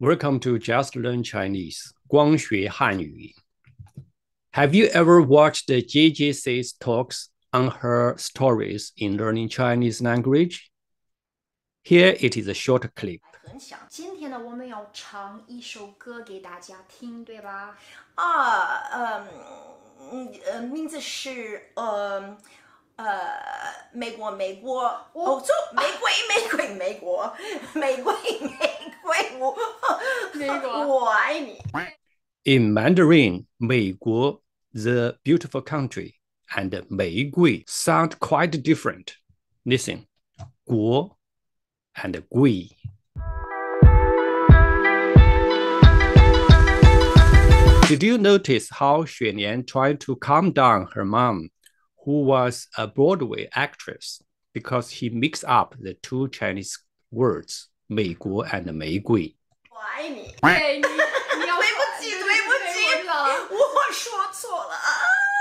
Welcome to Just Learn Chinese, 光学汉语. Have you ever watched the JJsays talks on her stories in learning Chinese language? Here it is a short clip. 今天呢，我们要唱一首歌给大家听，对吧？名字是美国，玫瑰，我爱你。In Mandarin, 美国, the beautiful country, and 玫瑰 sound quite different. Listen, 国 and 贵. Did you notice how Xuelian tried to calm down her mom, who was a Broadway actress, because he mixed up the two Chinese words, 美国 and 玫瑰? 我爱你。对，你要对不起，我说错了。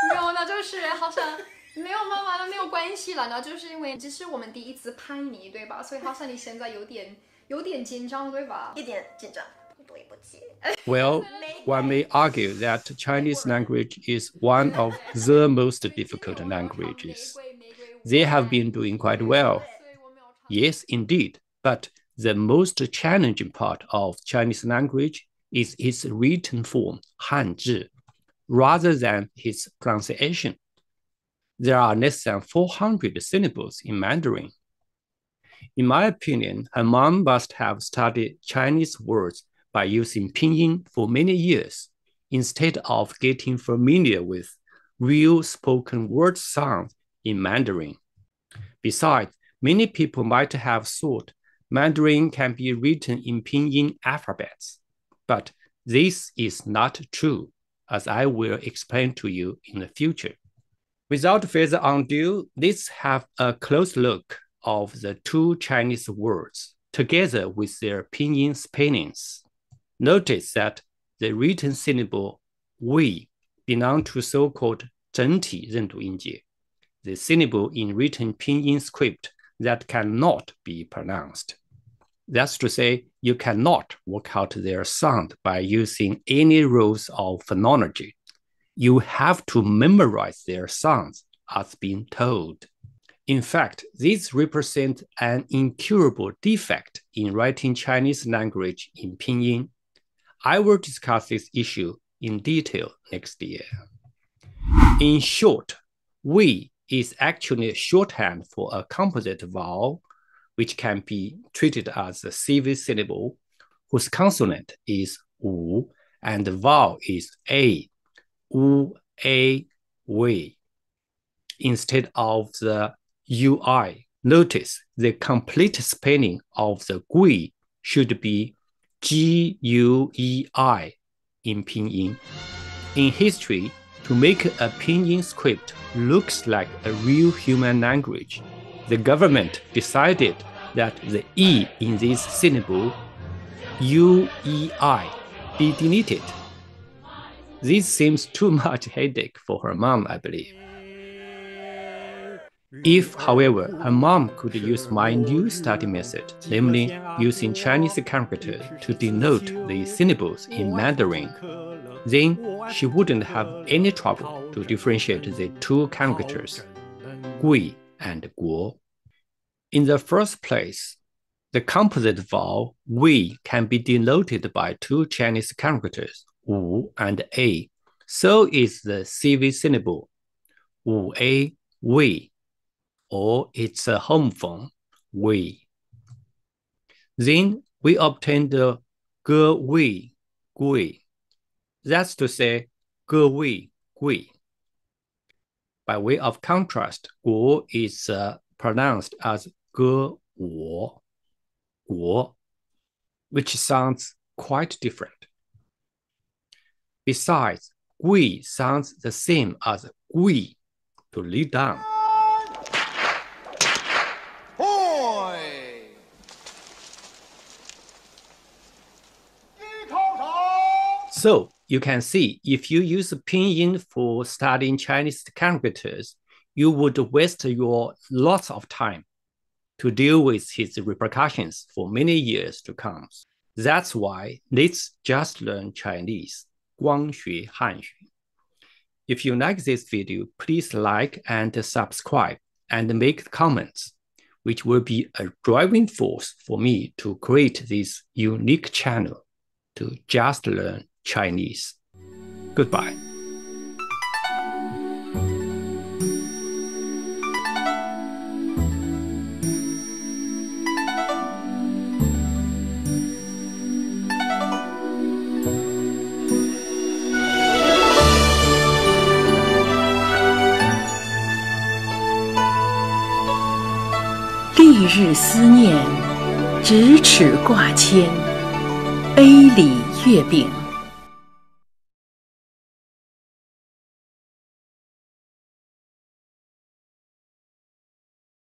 没有，那就是好像没有妈妈，那没有关系了，那就是因为这是我们第一次拍你，对吧？所以好像你现在有点紧张，对吧？一点紧张。Well, one may argue that Chinese language is one of the most difficult languages. They have been doing quite well. Yes, indeed, but the most challenging part of Chinese language is its written form, hanzi, rather than its pronunciation. There are less than 400 syllables in Mandarin. In my opinion, her mom must have studied Chinese words by using Pinyin for many years, instead of getting familiar with real spoken word sounds in Mandarin. Besides, many people might have thought Mandarin can be written in Pinyin alphabets, but this is not true, as I will explain to you in the future. Without further ado, let's have a close look of the two Chinese words, together with their Pinyin spellings. Notice that the written syllable 为 belong to so-called 整体认读音节, the syllable in written Pinyin script that cannot be pronounced. That's to say, you cannot work out their sound by using any rules of phonology. You have to memorize their sounds as being told. In fact, these represent an incurable defect in writing Chinese language in Pinyin. I will discuss this issue in detail next year. In short, 为 is actually shorthand for a composite vowel, which can be treated as a CV syllable, whose consonant is 五 and the vowel is a, 乌 a 为, instead of the ui. Notice the complete spelling of the 贵 should be G-U-E-I in Pinyin. In history, to make a Pinyin script looks like a real human language, the government decided that the E in this syllable, U-E-I, be deleted. This seems too much headache for her mom, I believe. If, however, her mom could use my new study method, namely using Chinese characters to denote the syllables in Mandarin, then she wouldn't have any trouble to differentiate the two characters, 贵 and 国. In the first place, the composite vowel 为 can be denoted by two Chinese characters, 五 and a. So is the CV syllable, 五 a 为, or its homophone, 为. Then we obtain the 各位贵. That's to say, 各位贵. By way of contrast, 国 is pronounced as 各我 国, which sounds quite different. Besides, 贵 sounds the same as 贵, to lay down. So you can see, if you use Pinyin for studying Chinese characters, you would waste your lots of time to deal with its repercussions for many years to come. That's why let's just learn Chinese. 光学汉语. If you like this video, please like and subscribe and make comments, which will be a driving force for me to create this unique channel to just learn Chinese. Goodbye. 历日思念，咫尺挂牵，杯里月饼。